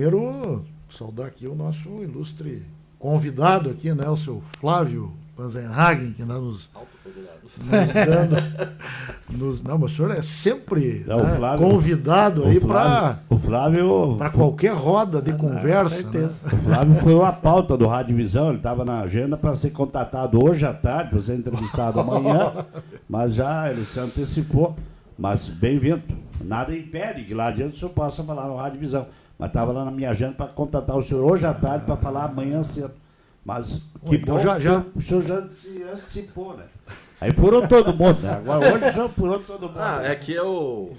primeiro saudar aqui o nosso ilustre convidado aqui, né? O seu Flávio Panzenhagen, que nos dando... não, mas o senhor é sempre Flávio, convidado aí para qualquer roda de conversa. Certeza. Né? O Flávio foi uma pauta do Rádio Visão, ele estava na agenda para ser contatado hoje à tarde, para ser entrevistado amanhã, mas já ele se antecipou. Mas bem-vindo. Nada impede que lá adiante o senhor possa falar no Rádio Visão. Mas estava lá na minha agenda para contatar o senhor hoje à tarde para falar amanhã cedo. Mas que então bom, o senhor já se antecipou, né? Aí furou todo mundo, né? Agora hoje o senhor furou todo mundo. É que eu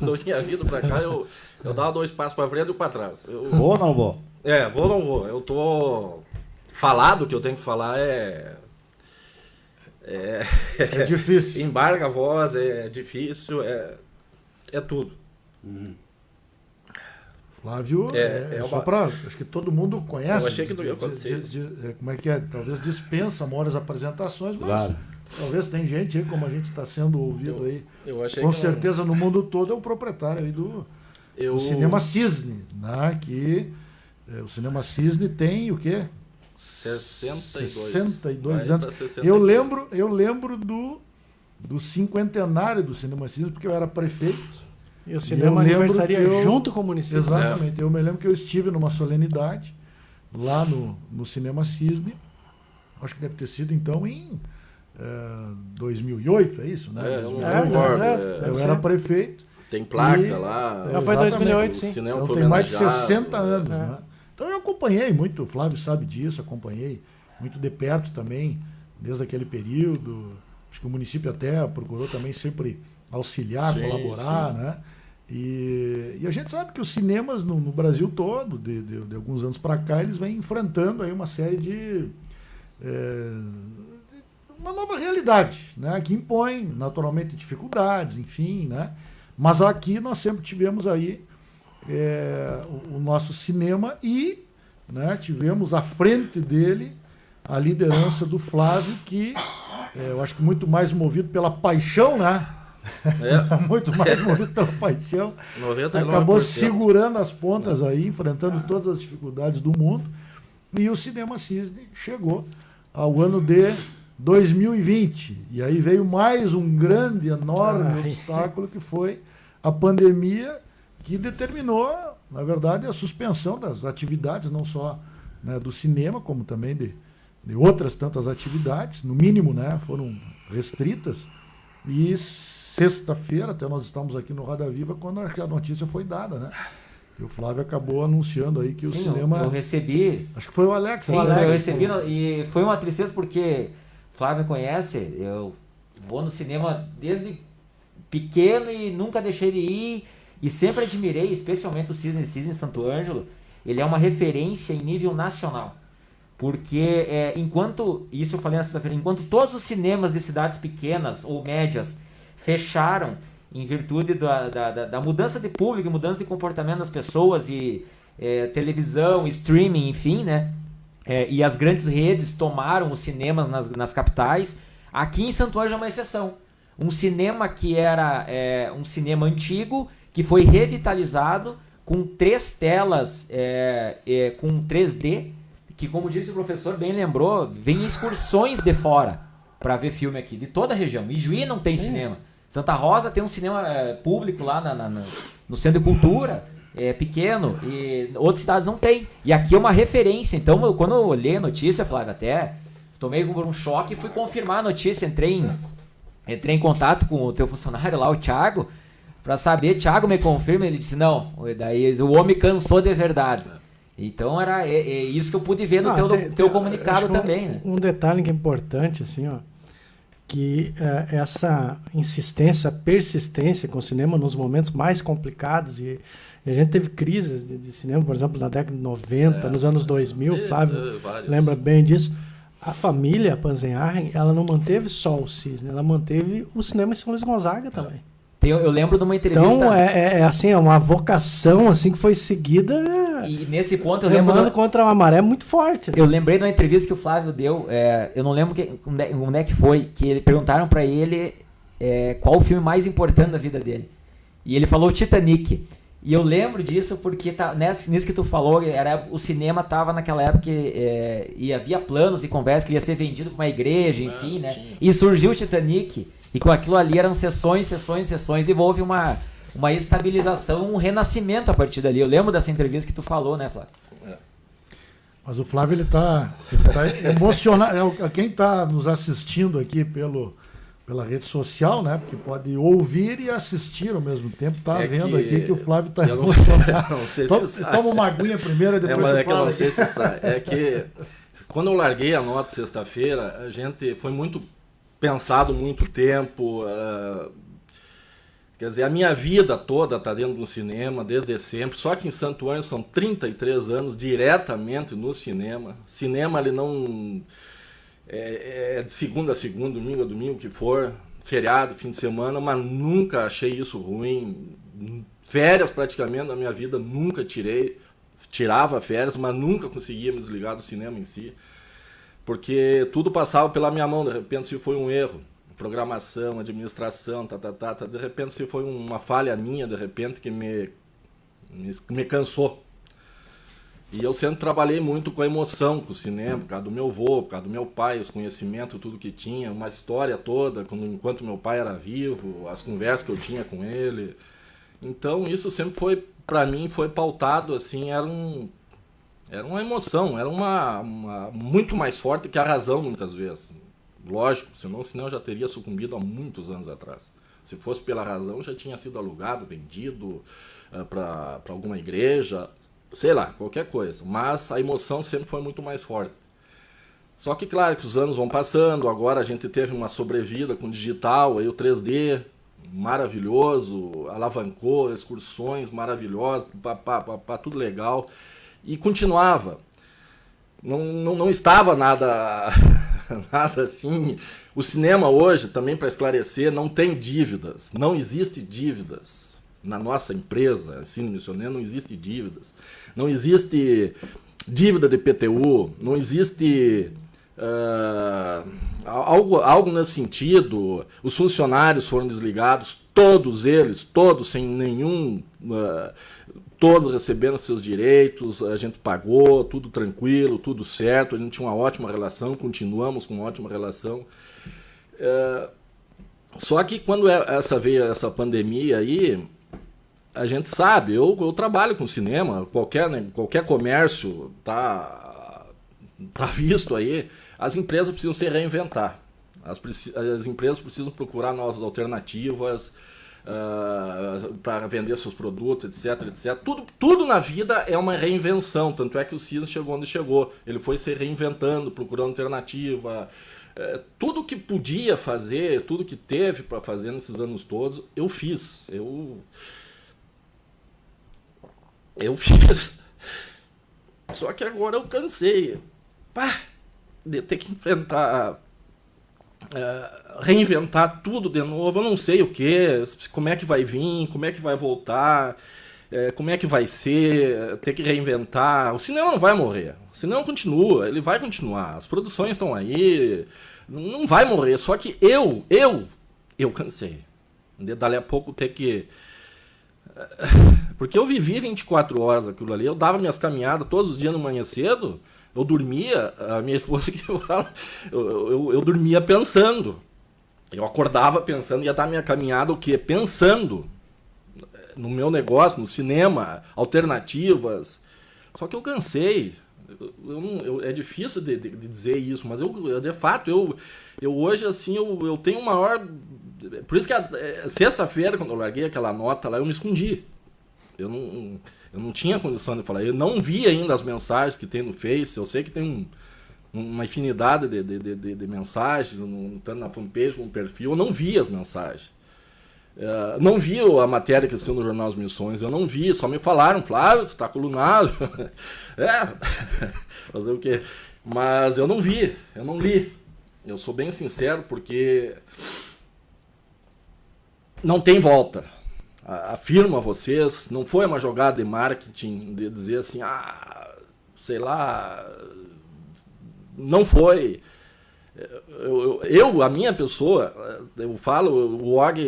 não tinha vindo para cá, eu dava 2 passos para frente e 1 para trás. Vou ou não vou? Vou ou não vou. Eu tô falado, o que eu tenho que falar é difícil. Embarga a voz, é difícil, é tudo. Flávio, só para... Acho que todo mundo conhece. Eu achei que não ia acontecer. Como é que é? Talvez dispensa maiores apresentações, mas claro. Talvez tem gente aí, como a gente está sendo ouvido aí. Eu achei com que certeza no mundo todo é o proprietário aí do Cinema Cisne, né? Que o Cinema Cisne tem o quê? 62 anos. 62. Eu lembro do cinquentenário do Cinema Cisne, porque eu era prefeito. E o cinema aniversaria junto com o município. Exatamente. Eu me lembro que eu estive numa solenidade lá no Cinema Cisne. Acho que deve ter sido, então, em 2008, é isso? Né? Eu era prefeito. Tem placa lá. Já foi 2008, sim. Então tem mais de 60 anos. Né? Então eu acompanhei muito, o Flávio sabe disso, acompanhei muito de perto também, desde aquele período. Acho que o município até procurou também sempre auxiliar, colaborar, sim. Né? E a gente sabe que os cinemas no Brasil todo, de alguns anos para cá, eles vêm enfrentando aí uma série de... uma nova realidade, né? Que impõe naturalmente dificuldades, enfim, né? Mas aqui nós sempre tivemos aí o nosso cinema e, né, tivemos à frente dele a liderança do Flávio, que eu acho que muito mais movido pela paixão, né? Muito mais movido pela paixão. 99%. Acabou segurando as pontas aí, enfrentando todas as dificuldades do mundo. E o Cinema Cisne chegou ao ano de 2020. E aí veio mais um grande, enorme obstáculo, que foi a pandemia, que determinou, na verdade, a suspensão das atividades, não só, né, do cinema, como também de outras tantas atividades, no mínimo, né, foram restritas. E sexta-feira, até nós estamos aqui no Roda Viva, quando a notícia foi dada, né? E o Flávio acabou anunciando aí que o cinema... Eu recebi... Acho que foi o Alex. Sim, eu recebi, e foi uma tristeza porque o Flávio me conhece, eu vou no cinema desde pequeno e nunca deixei de ir, e sempre admirei, especialmente o Cisne em Santo Ângelo. Ele é uma referência em nível nacional. Porque enquanto, isso eu falei na sexta-feira, enquanto todos os cinemas de cidades pequenas ou médias fecharam em virtude da mudança de público, mudança de comportamento das pessoas e televisão, streaming, enfim, né? E as grandes redes tomaram os cinemas nas capitais. Aqui em Santo Ângelo é uma exceção. Um cinema que era um cinema antigo, que foi revitalizado com 3 telas com 3D, que, como disse o professor, bem lembrou, vem excursões de fora para ver filme aqui, de toda a região. Ijuí não tem cinema. Santa Rosa tem um cinema público lá no Centro de Cultura, pequeno, e outras cidades não tem. E aqui é uma referência. Então, quando eu olhei a notícia, Flávio, até tomei um choque e fui confirmar a notícia. Entrei em contato com o teu funcionário lá, o Thiago, para saber. Thiago me confirma, ele disse, não, daí o homem cansou de verdade. Então era isso que eu pude ver no teu comunicado também, né? Um detalhe que é importante, assim, ó, que essa insistência, persistência com o cinema nos momentos mais complicados, e a gente teve crises de cinema, por exemplo, na década de 90, nos anos 2000, Flávio lembra bem disso. A família Panzenhagen, ela não manteve só o Cisne, ela manteve o cinema em São Luís Gonzaga também. Eu lembro de uma entrevista... Então, assim, uma vocação assim, que foi seguida... E nesse ponto eu lembro... contra uma maré muito forte. Eu lembrei de uma entrevista que o Flávio deu, eu não lembro onde é que foi, que perguntaram pra ele qual o filme mais importante da vida dele. E ele falou Titanic. E eu lembro disso porque nisso que tu falou, o cinema tava naquela época e havia planos e conversas que ia ser vendido para uma igreja, enfim, né? Tinha. E surgiu o Titanic, e com aquilo ali eram sessões, e houve uma estabilização, um renascimento a partir dali. Eu lembro dessa entrevista que tu falou, né, Flávio? Mas o Flávio, ele tá emocionado. Quem está nos assistindo aqui pela rede social, né? Porque pode ouvir e assistir ao mesmo tempo. Tá vendo aqui que o Flávio está emocionado. Não sei Toma, se toma uma aguinha primeiro e depois mas tu é que eu fala não sei aqui. se sabe. É que quando eu larguei a nota sexta-feira, a gente foi muito pensado muito tempo. Quer dizer, a minha vida toda está dentro do cinema, desde sempre. Só que em Santo Ângelo são 33 anos diretamente no cinema. Cinema, ele não... É de segunda a segunda, domingo a domingo, o que for. Feriado, fim de semana, mas nunca achei isso ruim. Férias, praticamente, na minha vida, nunca tirei. Tirava férias, mas nunca conseguia me desligar do cinema em si. Porque tudo passava pela minha mão, de repente, se foi um erro. Programação, administração, de repente se foi uma falha minha, de repente, que me cansou. E eu sempre trabalhei muito com a emoção, com o cinema, por causa do meu avô, por causa do meu pai, os conhecimentos, tudo que tinha, uma história toda, enquanto meu pai era vivo, as conversas que eu tinha com ele. Então isso sempre foi, para mim, foi pautado, assim, era uma emoção, era uma muito mais forte que a razão, muitas vezes. Lógico, senão eu já teria sucumbido há muitos anos atrás. Se fosse pela razão, já tinha sido alugado, vendido para alguma igreja, sei lá, qualquer coisa. Mas a emoção sempre foi muito mais forte. Só que, claro, que os anos vão passando, agora a gente teve uma sobrevida com digital, aí o 3D, maravilhoso, alavancou, excursões maravilhosas, tudo legal. E continuava. Não estava nada... nada assim. O cinema hoje, também para esclarecer, não tem dívidas. Não existe dívidas. Na nossa empresa, Cine Missioneiro, não existe dívidas. Não existe dívida de PTU, não existe algo nesse sentido. Os funcionários foram desligados, todos eles, todos sem nenhum... todos recebendo seus direitos, a gente pagou, tudo tranquilo, tudo certo, a gente tinha uma ótima relação, continuamos com uma ótima relação. Só que quando veio essa pandemia aí, a gente sabe, eu trabalho com cinema, qualquer comércio tá visto aí, as empresas precisam se reinventar, as empresas precisam procurar novas alternativas, para vender seus produtos, etc, etc. Tudo na vida é uma reinvenção, tanto é que o CISA chegou onde chegou. Ele foi se reinventando, procurando alternativa. Tudo que podia fazer, tudo que teve para fazer nesses anos todos, eu fiz. Eu fiz. Só que agora eu cansei de ter que enfrentar... reinventar tudo de novo, eu não sei o que, como é que vai vir, como é que vai voltar, como é que vai ser, ter que reinventar. O cinema não vai morrer, o cinema continua, ele vai continuar, as produções estão aí, não vai morrer, só que eu cansei de dali a pouco ter que... Porque eu vivi 24 horas aquilo ali, eu dava minhas caminhadas todos os dias no manhã cedo. Eu dormia, a minha esposa que eu dormia pensando. Eu acordava pensando, ia dar minha caminhada o quê? Pensando no meu negócio, no cinema, alternativas. Só que eu cansei. É difícil de dizer isso, mas eu de fato, eu hoje assim, eu tenho o maior... Por isso que sexta-feira, quando eu larguei aquela nota lá, eu me escondi. Eu não tinha condição de falar. Eu não vi ainda as mensagens que tem no Face. Eu sei que tem uma infinidade de mensagens, tanto na fanpage como no perfil. Eu não vi as mensagens. Não vi a matéria que saiu no Jornal das Missões. Eu não vi. Só me falaram, Flávio, tu tá colunado. Fazer o quê? Mas eu não vi. Eu não li. Eu sou bem sincero porque não tem volta. Afirmo a vocês, não foi uma jogada de marketing de dizer assim, sei lá, não foi. A minha pessoa, eu falo,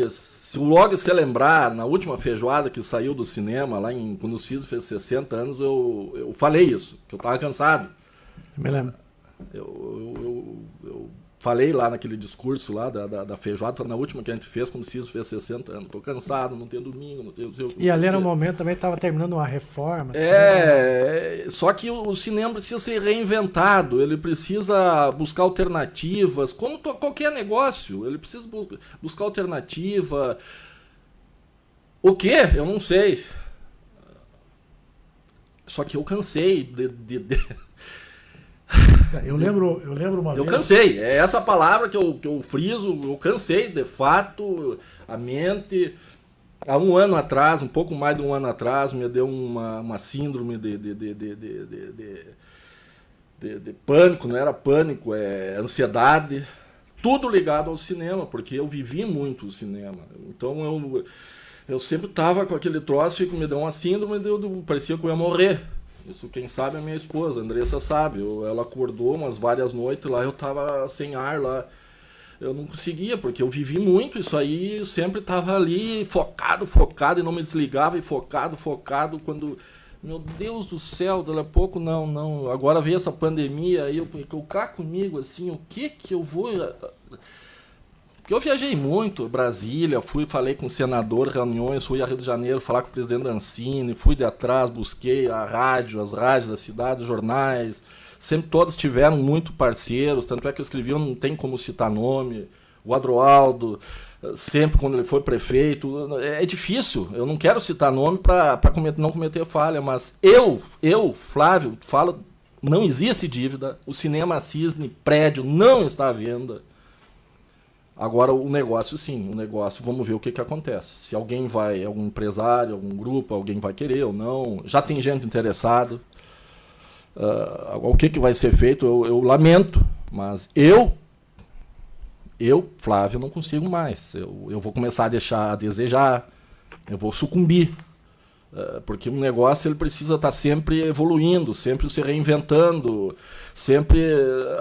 se o Og se lembrar, na última feijoada que saiu do cinema, quando o Ciso fez 60 anos, eu falei isso, que eu estava cansado. Eu me lembro. Eu falei lá naquele discurso lá da feijoada, na última que a gente fez, quando o Ciso fez 60 anos. Estou cansado, não tem domingo, não tem... E ali era um momento também, estava terminando uma reforma. Só que o cinema precisa ser reinventado, ele precisa buscar alternativas, como qualquer negócio, ele precisa buscar alternativa. O quê? Eu não sei. Só que eu cansei Eu lembro uma vez... Eu cansei, é essa palavra que eu friso, eu cansei, de fato, a mente. Há um ano atrás, um pouco mais de um ano atrás, me deu uma síndrome de pânico, não era pânico, é ansiedade, tudo ligado ao cinema, porque eu vivi muito o cinema. Então eu sempre estava com aquele troço e me deu uma síndrome, parecia que eu ia morrer. Isso quem sabe é a minha esposa, a Andressa sabe. Ela acordou umas várias noites lá, eu tava sem ar lá. Eu não conseguia, porque eu vivi muito isso aí, eu sempre tava ali focado e não me desligava, e focado, quando... Meu Deus do céu, daqui a pouco, não. Agora veio essa pandemia, aí eu cá comigo, assim, o que eu vou... Porque eu viajei muito, Brasília, falei com o senador, reuniões, fui a Rio de Janeiro falar com o presidente Ancine, fui de atrás, busquei as rádios da cidade, os jornais, sempre todos tiveram muito parceiros, tanto é que eu escrevi, não tem como citar nome, o Adroaldo, sempre quando ele foi prefeito, é difícil, eu não quero citar nome para não cometer falha, mas eu, Flávio, falo, não existe dívida, o Cinema Cisne, prédio, não está à venda. Agora o negócio, vamos ver o que acontece. Se alguém algum empresário, algum grupo, alguém vai querer ou não. Já tem gente interessada. O que vai ser feito, eu lamento. Mas eu, Flávio, não consigo mais. Eu vou começar a deixar a desejar. Eu vou sucumbir. Porque um negócio ele precisa estar sempre evoluindo, sempre se reinventando, sempre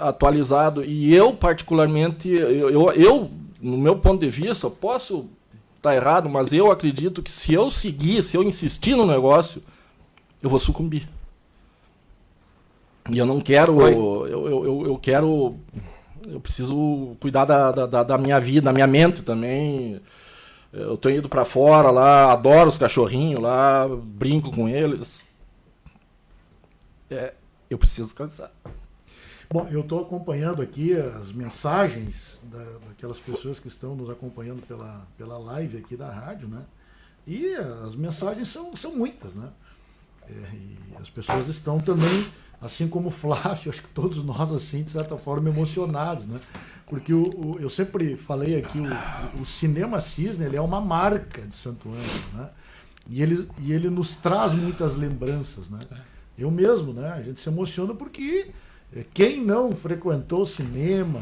atualizado. E eu, particularmente, eu no meu ponto de vista, posso estar errado, mas eu acredito que se eu insistir no negócio, eu vou sucumbir. E eu não quero... Eu preciso cuidar da minha vida, da minha mente também. Eu tenho ido para fora lá, adoro os cachorrinhos lá, brinco com eles. Eu preciso descansar. Bom, eu estou acompanhando aqui as mensagens daquelas pessoas que estão nos acompanhando pela live aqui da rádio, né? E as mensagens são muitas, né? E as pessoas estão também, assim como o Flávio, acho que todos nós, assim, de certa forma, emocionados, né? Porque eu sempre falei aqui, o Cinema Cisne, ele é uma marca de Santo Ângelo, né? E ele nos traz muitas lembranças, né? Eu mesmo, né? A gente se emociona porque quem não frequentou cinema,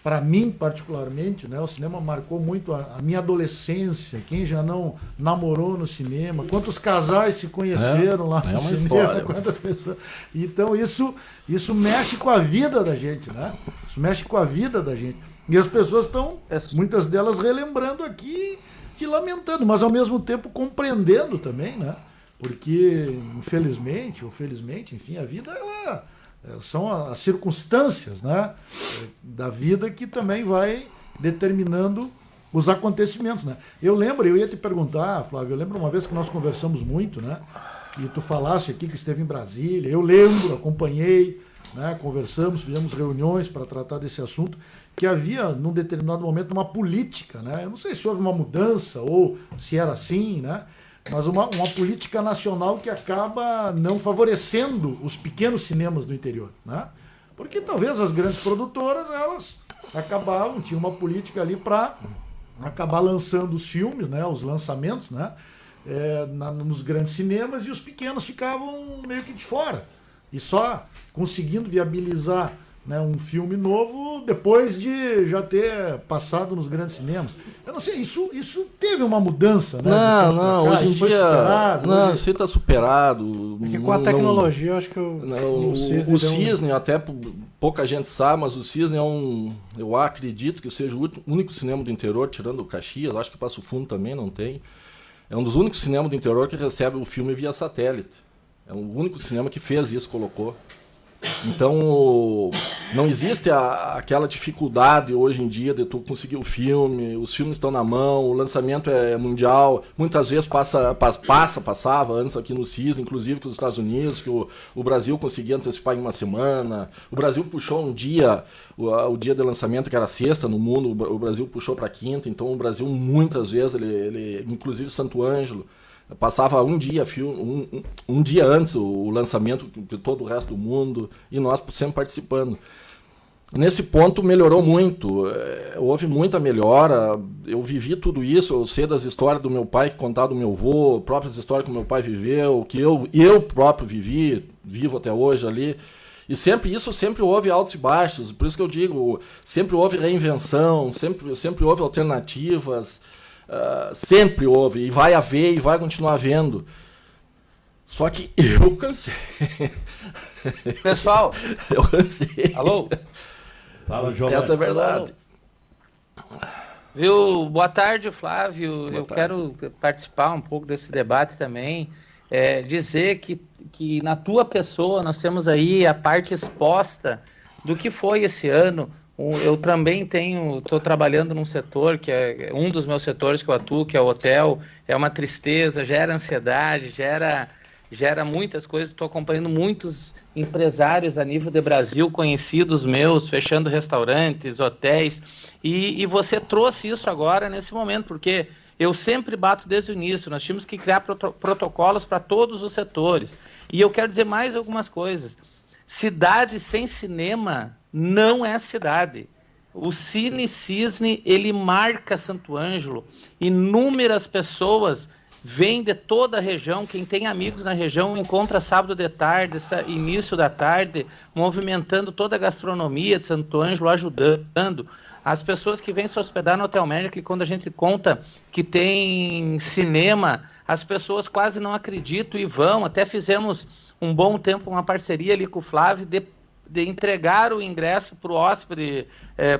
para mim particularmente, né? O cinema marcou muito a minha adolescência. Quem já não namorou no cinema? Quantos casais se conheceram lá no cinema? História. Quantas pessoas... Então isso mexe com a vida da gente, né? Isso mexe com a vida da gente. E as pessoas estão, muitas delas, relembrando aqui e lamentando, mas ao mesmo tempo compreendendo também, né? Porque, infelizmente, ou felizmente, enfim, a vida são as circunstâncias, né, da vida que também vai determinando os acontecimentos, né? Eu ia te perguntar, Flávio, eu lembro uma vez que nós conversamos muito, né? E tu falaste aqui que esteve em Brasília, eu lembro, acompanhei, né, conversamos, fizemos reuniões para tratar desse assunto, que havia, num determinado momento, uma política, né? Eu não sei se houve uma mudança ou se era assim, né? Mas uma política nacional que acaba não favorecendo os pequenos cinemas do interior, né? Porque talvez as grandes produtoras, elas tinham uma política ali para acabar lançando os filmes, né? Os lançamentos, né? Nos grandes cinemas, e os pequenos ficavam meio que de fora. E só conseguindo viabilizar né, um filme novo depois de já ter passado nos grandes cinemas. Eu não sei, isso teve uma mudança, né? Não, hoje em isso foi dia. superado, Não, hoje- isso está superado. É que com a tecnologia, eu acho que O Cisne deu um- Cisne, até pouca gente sabe, mas o Cisne é eu acredito que seja o único cinema do interior, tirando o Caxias, acho que Passo Fundo também não tem. É um dos únicos cinemas do interior que recebe o filme via satélite. É o único cinema que fez isso, colocou. Então, não existe aquela dificuldade hoje em dia de tu conseguir o filme, os filmes estão na mão, o lançamento é mundial, muitas vezes passava antes aqui no CIS, inclusive que os Estados Unidos, que o Brasil conseguia antecipar em uma semana, o Brasil puxou um dia, o dia de lançamento que era sexta no mundo, o Brasil puxou para quinta, então o Brasil muitas vezes, ele inclusive Santo Ângelo, passava um dia um dia antes o lançamento de todo o resto do mundo e nós sempre participando. Nesse ponto melhorou muito, houve muita melhora, eu vivi tudo isso, eu sei das histórias do meu pai que contava do meu avô, próprias histórias que o meu pai viveu, que eu próprio vivo até hoje ali. E sempre houve altos e baixos, por isso que eu digo, sempre houve reinvenção, sempre houve alternativas. Sempre houve, e vai haver, e vai continuar havendo. Só que eu cansei. Pessoal, Eu cansei. alô? Fala, Giovanni. Essa é a verdade. Viu? Boa tarde, Flávio. Boa Eu tarde. quero participar um pouco desse debate também. Dizer que na tua pessoa nós temos aí a parte exposta do que foi esse ano. Eu também estou trabalhando num setor que é um dos meus setores que eu atuo, que é o hotel. É uma tristeza, gera ansiedade, gera muitas coisas. Estou acompanhando muitos empresários a nível de Brasil, conhecidos meus, fechando restaurantes, hotéis. E você trouxe isso agora nesse momento, porque eu sempre bato desde o início. Nós tínhamos que criar protocolos para todos os setores. E eu quero dizer mais algumas coisas. Cidade sem cinema não é cidade. O Cine Cisne, ele marca Santo Ângelo. Inúmeras pessoas vêm de toda a região. Quem tem amigos na região encontra sábado de tarde, início da tarde, movimentando toda a gastronomia de Santo Ângelo, ajudando. As pessoas que vêm se hospedar no Hotel Mercury, quando a gente conta que tem cinema, as pessoas quase não acreditam e vão. Até fizemos um bom tempo uma parceria ali com o Flávio de entregar o ingresso para o hóspede,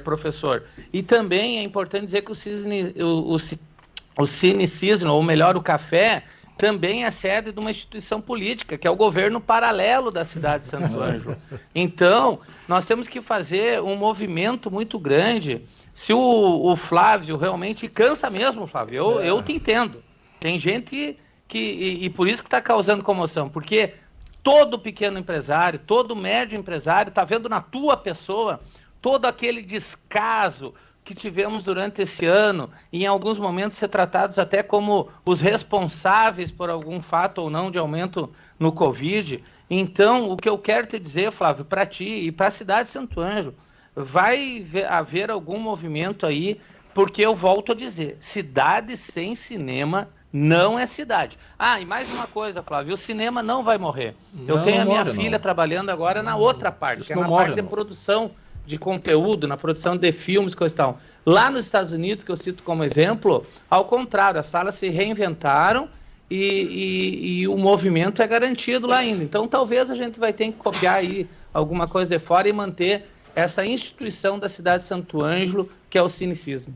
professor. E também é importante dizer que o Cine Cisne, ou melhor, o Café, também é sede de uma instituição política, que é o governo paralelo da cidade de Santo Ângelo. Então, nós temos que fazer um movimento muito grande. Se o Flávio realmente cansa mesmo, Flávio, eu te entendo. Tem gente e por isso que está causando comoção, porque todo pequeno empresário, todo médio empresário está vendo na tua pessoa todo aquele descaso que tivemos durante esse ano, e em alguns momentos ser tratados até como os responsáveis por algum fato ou não de aumento no Covid. Então, o que eu quero te dizer, Flávio, para ti e para a cidade de Santo Ângelo, vai haver algum movimento aí, porque eu volto a dizer, cidade sem cinema não é cidade. E mais uma coisa, Flávio, o cinema não vai morrer. Eu tenho a minha filha trabalhando agora na outra parte, que é na parte de produção de conteúdo, na produção de filmes, coisa e tal. Lá nos Estados Unidos, que eu cito como exemplo, ao contrário, as salas se reinventaram e o movimento é garantido lá ainda. Então, talvez a gente vai ter que copiar aí alguma coisa de fora e manter essa instituição da cidade de Santo Ângelo, que é o Cine Cisne.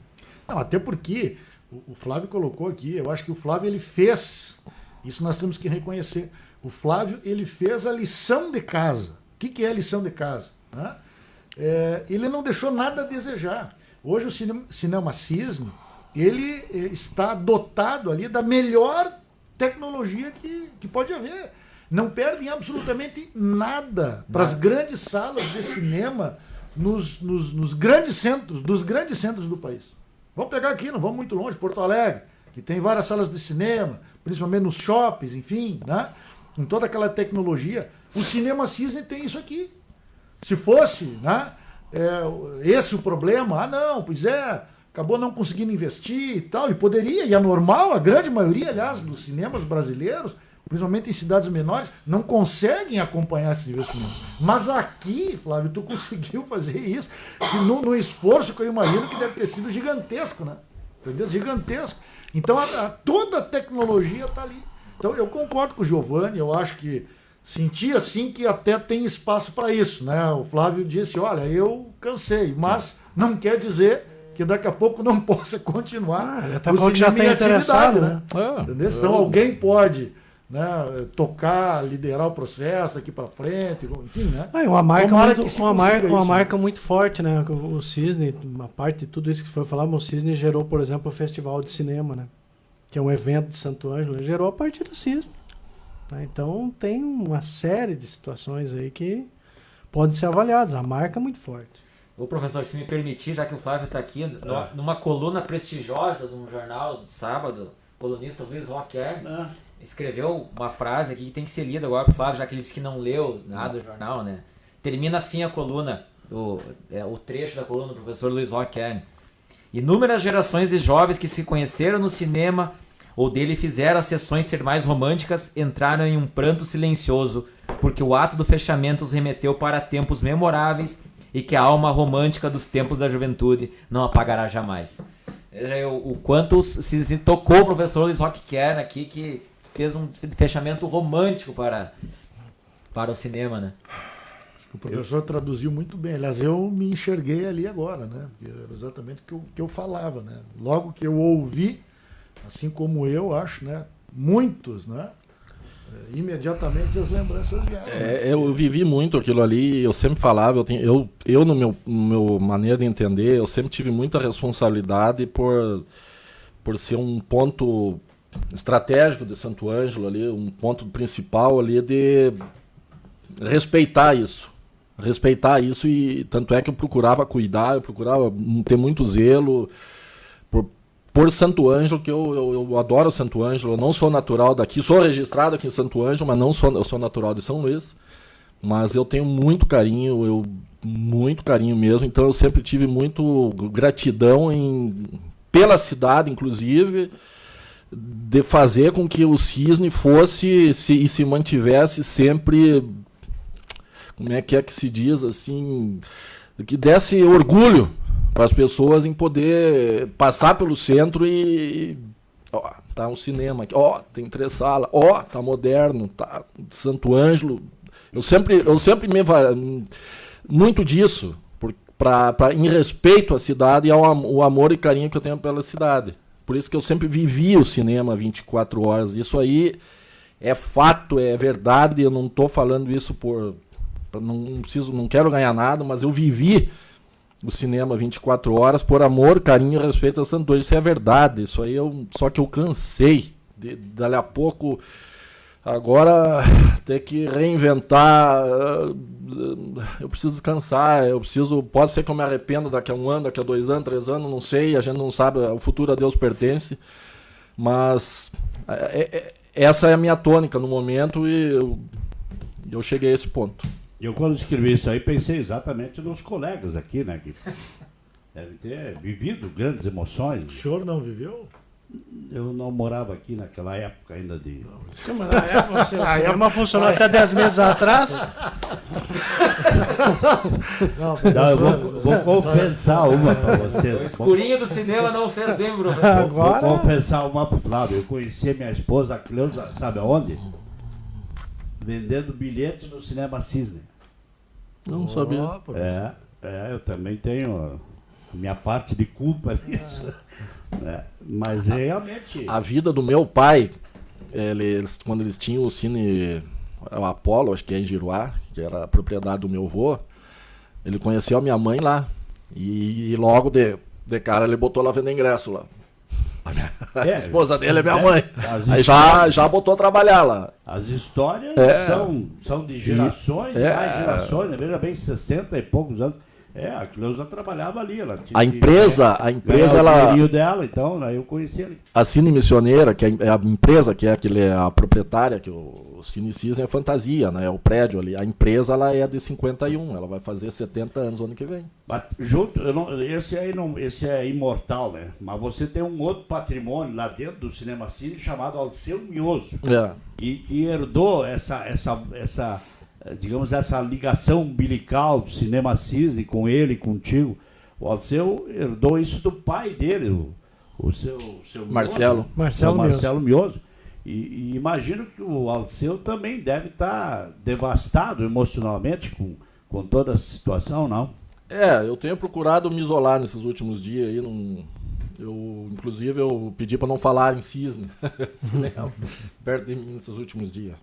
Não, até porque o Flávio colocou aqui, eu acho que o Flávio ele fez, isso nós temos que reconhecer, o Flávio ele fez a lição de casa. O que é a lição de casa? Né? Ele não deixou nada a desejar. Hoje o Cinema Cisne, ele está dotado ali da melhor tecnologia que pode haver. Não perdem absolutamente nada para as grandes salas de cinema nos grandes centros, dos grandes centros do país. Vamos pegar aqui, não vamos muito longe, Porto Alegre, que tem várias salas de cinema, principalmente nos shoppings, enfim, né? Com toda aquela tecnologia. O Cinema Cisne tem isso aqui. Se fosse, né, esse o problema, acabou não conseguindo investir e tal, e poderia, e é normal, a grande maioria, aliás, dos cinemas brasileiros, principalmente em cidades menores, não conseguem acompanhar esses investimentos. Mas aqui, Flávio, tu conseguiu fazer isso, que no esforço que eu imagino que deve ter sido gigantesco, né? Entendeu? Gigantesco. Então, toda a tecnologia está ali. Então, eu concordo com o Giovanni, eu acho que senti assim que até tem espaço para isso, né? O Flávio disse, olha, eu cansei, mas não quer dizer que daqui a pouco não possa continuar. Ele até falou que já tem interessado, né? Entendeu? Então alguém pode, né, tocar, liderar o processo daqui para frente, enfim, né? Uma marca, isso, marca muito forte, né? O Cisne, uma parte de tudo isso que foi falado, o Cisne gerou, por exemplo, o Festival de Cinema, né? Que é um evento de Santo Ângelo, gerou a partir do Cisne. Né? Então tem uma série de situações aí que podem ser avaliadas. A marca é muito forte. Ô professor, se me permitir, já que o Flávio está aqui, numa coluna prestigiosa de um jornal de sábado, o colunista Luiz Rocker escreveu uma frase aqui que tem que ser lida agora pro Flávio, já que ele disse que não leu nada do jornal, né? Termina assim a coluna, o trecho da coluna do professor Luiz Rocker. Inúmeras gerações de jovens que se conheceram no cinema ou dele fizeram as sessões ser mais românticas entraram em um pranto silencioso, porque o ato do fechamento os remeteu para tempos memoráveis e que a alma romântica dos tempos da juventude não apagará jamais. Veja o quanto se tocou o professor Luiz Rocker aqui, que fez um fechamento romântico para o cinema, né? O professor traduziu muito bem. Aliás, eu me enxerguei ali agora, né? Porque era exatamente o que eu falava, né? Logo que eu ouvi, assim como eu acho, né? Muitos, né? Imediatamente as lembranças vieram. Eu vivi muito aquilo ali, eu sempre falava, eu no meu maneira de entender, eu sempre tive muita responsabilidade por ser um ponto estratégico de Santo Ângelo ali, um ponto principal ali de respeitar isso e tanto é que eu procurava cuidar, eu procurava ter muito zelo por Santo Ângelo, que eu adoro Santo Ângelo, eu não sou natural daqui, sou registrado aqui em Santo Ângelo, mas eu sou natural de São Luís, mas eu tenho muito carinho mesmo, então eu sempre tive muito gratidão pela cidade, inclusive, de fazer com que o Cisne fosse se mantivesse sempre, como é que se diz, assim, que desse orgulho para as pessoas em poder passar pelo centro e tá um cinema aqui, tem 3 salas, tá moderno, tá Santo Ângelo. Eu sempre muito disso, em respeito à cidade e ao amor e carinho que eu tenho pela cidade. Por isso que eu sempre vivi o cinema 24 horas. Isso aí fato, é verdade, eu não estou falando isso não quero ganhar nada, mas eu vivi o cinema 24 horas por amor, carinho e respeito a Santo Ângelo. Isso é verdade, isso aí só que eu cansei dali a pouco agora ter que reinventar. Eu preciso descansar, pode ser que eu me arrependa daqui a 1 ano, daqui a 2 anos, 3 anos, não sei, a gente não sabe, o futuro a Deus pertence, mas essa é a minha tônica no momento e eu cheguei a esse ponto. Eu, quando escrevi isso aí, pensei exatamente nos colegas aqui, né? Que devem ter vivido grandes emoções. O senhor não viveu? Eu não morava aqui naquela época ainda de... Mas na época o cinema funcionou até 10 meses atrás. Não, eu vou confessar uma para você. O escurinho do cinema não fez bem, professor. Agora... Vou confessar uma para o Flávio. Eu conheci a minha esposa, a Cleusa, sabe aonde? Vendendo bilhete no Cinema Cisne. Não sabia. Eu também tenho a minha parte de culpa nisso. Né? Mas realmente... A vida do meu pai, quando eles tinham o Cine Apollo, acho que é em Giruá, que era a propriedade do meu avô, ele conheceu a minha mãe lá. E logo de cara ele botou lá vender ingresso lá. A esposa dele é minha mãe. Aí já botou a trabalhar lá. As histórias são de gerações, mais gerações, né? Veja bem, 60 e poucos anos. A Cleusa trabalhava ali, ela tinha A empresa, ela... o dinheirinho dela, então, aí eu conheci ali. A Cine Missioneira, que é a empresa que é a proprietária, que o Cine Cisne é fantasia, né? É o prédio ali. A empresa, ela é de 51, ela vai fazer 70 anos ano que vem. Mas junto, esse é imortal, né? Mas você tem um outro patrimônio lá dentro do Cinema Cisne chamado Alceu Mioso. E herdou digamos, essa ligação umbilical do Cinema Cisne com ele e contigo. O Alceu herdou isso do pai dele, o seu Marcelo. Marcelo Mioso. E imagino que o Alceu também deve estar devastado emocionalmente com toda essa situação, não? Eu tenho procurado me isolar nesses últimos dias aí. Inclusive, eu pedi para não falar em cisne perto de mim nesses últimos dias.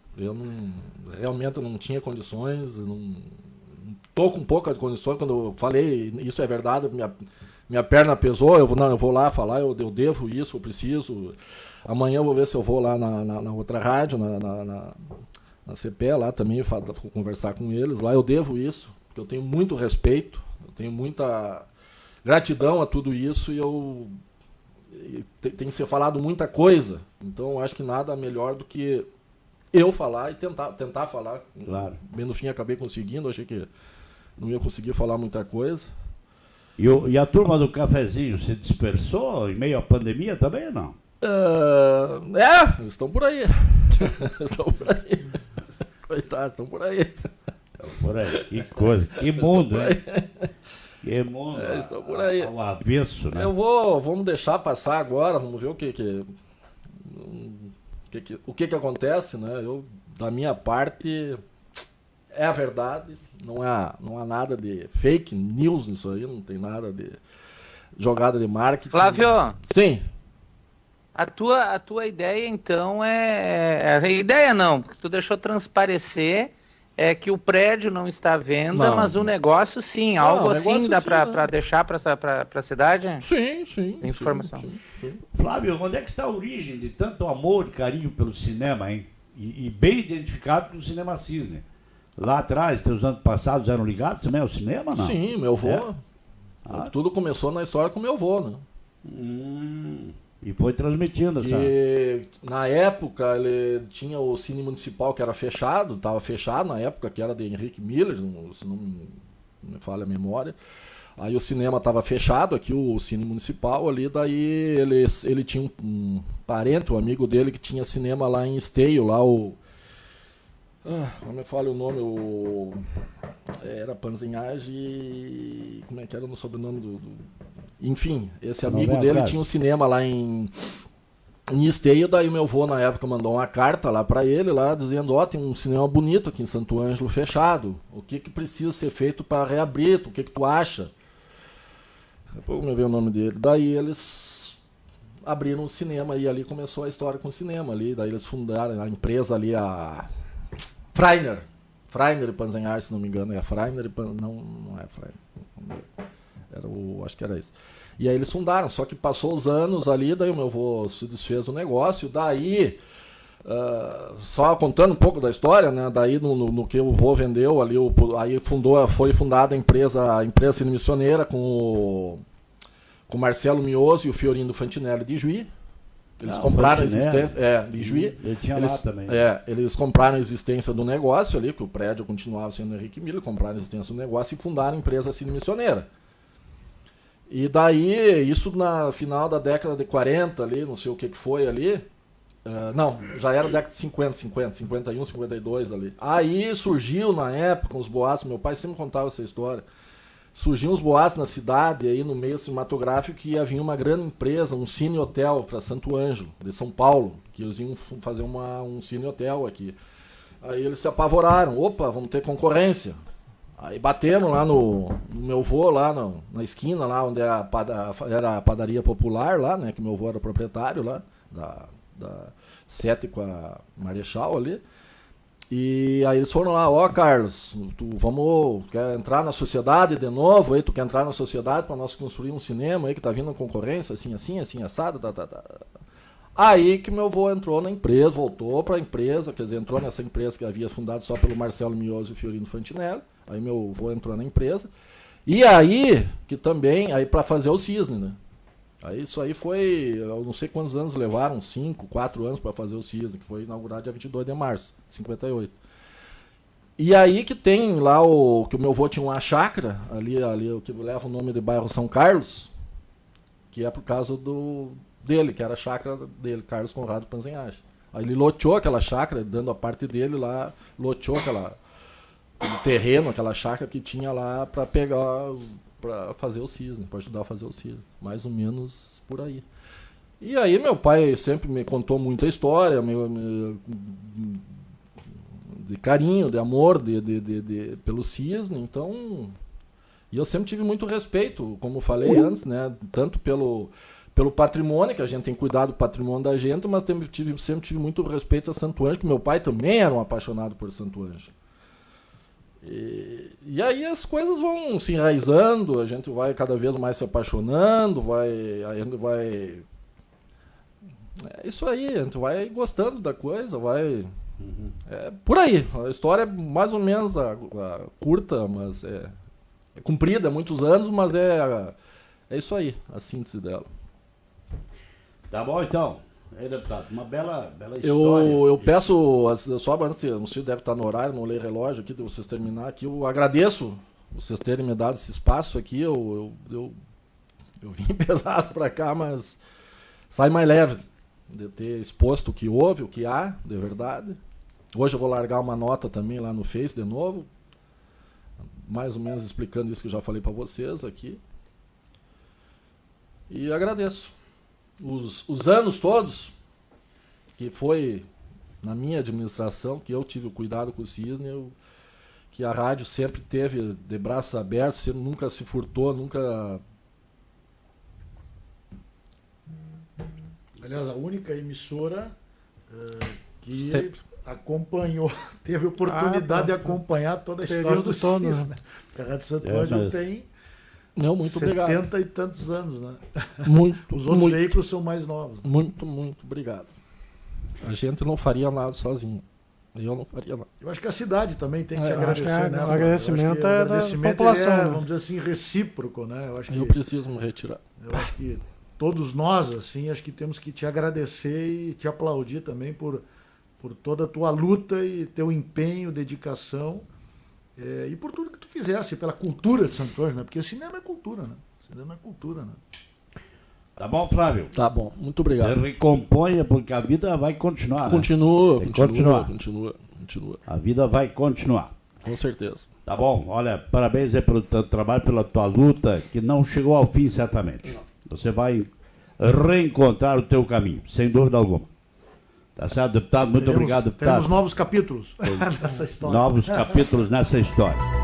Realmente não tinha condições, não estou com poucas condições. Quando eu falei, isso é verdade, minha perna pesou, eu vou lá falar, eu devo isso, eu preciso. Amanhã eu vou ver se eu vou lá na outra rádio, na CPE, lá também, conversar com eles. Lá eu devo isso, porque eu tenho muito respeito, eu tenho muita gratidão a tudo isso e tem que ser falado muita coisa. Então, eu acho que nada melhor do que eu falar e tentar falar. Claro. Bem no fim, acabei conseguindo. Achei que não ia conseguir falar muita coisa. E a turma do cafezinho se dispersou em meio à pandemia também ou não? Eles estão por aí. Estão por aí. Coitados, estão por aí. Estão por aí. Que coisa. Que mundo, hein? Que mundo. Estão por aí. Ao avesso, né? Vamos deixar passar agora, vamos ver o que acontece, né? Da minha parte, é a verdade, não há nada de fake news nisso aí, não tem nada de jogada de marketing. Flávio? Sim. A tua ideia, então, a ideia não, que tu deixou transparecer é que o prédio não está à venda, mas o negócio sim, algo assim dá para deixar para a cidade? Sim. Informação. Sim. Flávio, onde é que está a origem de tanto amor e carinho pelo cinema, hein? E bem identificado com o Cinema Cisne. Lá atrás, teus anos passados eram ligados também ao cinema, não? Sim, meu avô. Tudo começou na história com meu avô, né? E foi transmitindo na época ele tinha o Cine Municipal que era fechado, estava fechado na época, que era de Henrique Miller, se não me falha a memória. Aí o cinema estava fechado aqui, o Cine Municipal ali, daí ele tinha um parente, um amigo dele que tinha cinema lá em Esteio, lá não me fala o nome, era Panzinhage, como é que era no sobrenome enfim, esse amigo dele tinha um cinema lá em Esteio, daí o meu avô na época mandou uma carta lá para ele, lá dizendo, tem um cinema bonito aqui em Santo Ângelo fechado, o que precisa ser feito para reabrir, o que tu acha? Depois me veio o nome dele, daí eles abriram o cinema e ali começou a história com o cinema ali, daí eles fundaram a empresa ali, a Freiner e Panzenhar, se não me engano, é Freiner e não é Freiner. Acho que era isso. E aí eles fundaram, só que passou os anos ali, daí o meu avô se desfez do negócio, daí, só contando um pouco da história, né, daí no que o avô vendeu ali, aí foi fundada a empresa Cine Missioneira com o Marcelo Mioso e o Fiorino Fantinelli de Juí. Eles compraram a existência de Juí. Ele tinha lá também. Eles compraram a existência do negócio ali, que o prédio continuava sendo Henrique Miller, compraram a existência do negócio e fundaram a empresa Cine Missioneira. E daí, isso na final da década de 40 ali, não sei o que foi ali, já era década de 50, 51, 52 ali. Aí surgiu na época uns boatos, meu pai sempre contava essa história, surgiam uns boatos na cidade, aí no meio cinematográfico, que ia vir uma grande empresa, um cine-hotel para Santo Ângelo, de São Paulo, que eles iam fazer um cine-hotel aqui. Aí eles se apavoraram, vamos ter concorrência. Aí batemos lá no meu avô, lá na esquina, lá onde era a padaria popular, lá, né, que meu avô era proprietário lá, da Sete com a Marechal ali. E aí eles foram lá, Carlos, quer entrar na sociedade de novo, aí tu quer entrar na sociedade para nós construir um cinema aí que tá vindo a concorrência, assim, assado, Aí que meu avô entrou na empresa, voltou para a empresa, quer dizer, entrou nessa empresa que havia fundado só pelo Marcelo Mioso e o Fiorino Fantinelli. Aí meu avô entrou na empresa E aí, que também, aí para fazer o Cisne, né? Aí isso aí foi, eu não sei quantos anos levaram, 5, 4 anos para fazer o Cisne, que foi inaugurado dia 22 de março, de 58. E aí que tem lá que o meu avô tinha uma chácara, ali o que leva o nome de bairro São Carlos, que é por causa dele, que era a chácara dele, Carlos Conrado Panzenhage. Aí ele loteou aquela chácara, dando a parte dele lá, loteou aquele terreno, aquela chácara que tinha lá para pegar, para fazer o Cisne, para ajudar a fazer o Cisne, mais ou menos por aí. E aí meu pai sempre me contou muita história, de carinho, de amor pelo Cisne, então... E eu sempre tive muito respeito, como falei antes, né? Tanto pelo patrimônio, que a gente tem cuidado do patrimônio da gente, mas sempre tive muito respeito a Santo Ângelo, que meu pai também era um apaixonado por Santo Ângelo. E aí as coisas vão se enraizando, a gente vai cada vez mais se apaixonando, a gente vai... É isso aí, a gente vai gostando da coisa, vai... É por aí, a história é mais ou menos curta, mas é comprida há muitos anos, mas é isso aí, a síntese dela. Tá bom, então. Aí, deputado, uma bela história. Eu peço, só antes, não sei se deve estar no horário, não leio relógio aqui, de vocês terminar aqui, eu agradeço vocês terem me dado esse espaço aqui, eu vim pesado para cá, mas sai mais leve de ter exposto o que houve, o que há, de verdade. Hoje eu vou largar uma nota também lá no Face de novo, mais ou menos explicando isso que eu já falei para vocês aqui. E agradeço. Os anos todos, que foi na minha administração, que eu tive o cuidado com o Cisne, que a rádio sempre teve de braços abertos, nunca se furtou, nunca... Aliás, a única emissora que Sempre acompanhou, teve oportunidade de acompanhar toda a história do todo, Cisne. né? A Rádio Santo Ângelo tem muito 70 obrigado. e tantos anos, né? Muito, Os outros muito, veículos são mais novos. Né? muito obrigado. A gente não faria nada sozinho. Eu não faria nada. Eu acho que a cidade também tem que te Eu acho que agradecer, né? o Flávio? agradecimento Eu acho que é o da agradecimento população, né? vamos dizer assim, recíproco, né? Eu preciso me retirar. Eu acho que todos nós, assim, acho que temos que te agradecer e te aplaudir também por toda a tua luta e teu empenho, dedicação, e por tudo que tu fizesse, pela cultura de Santo Ângelo, né? Porque o cinema é cultura, né? O cinema é cultura, né? Tá bom, Flávio? Tá bom, muito obrigado. Recomponha, porque a vida vai continuar. Continua, Tem que continuar. continua. A vida vai continuar. Com certeza. Tá bom? Olha, parabéns aí pelo teu trabalho, pela tua luta, que não chegou ao fim, certamente. Você vai reencontrar o teu caminho, sem dúvida alguma. Tá certo, deputado? Muito obrigado, deputado. Teremos novos capítulos nessa história. Novos capítulos nessa história.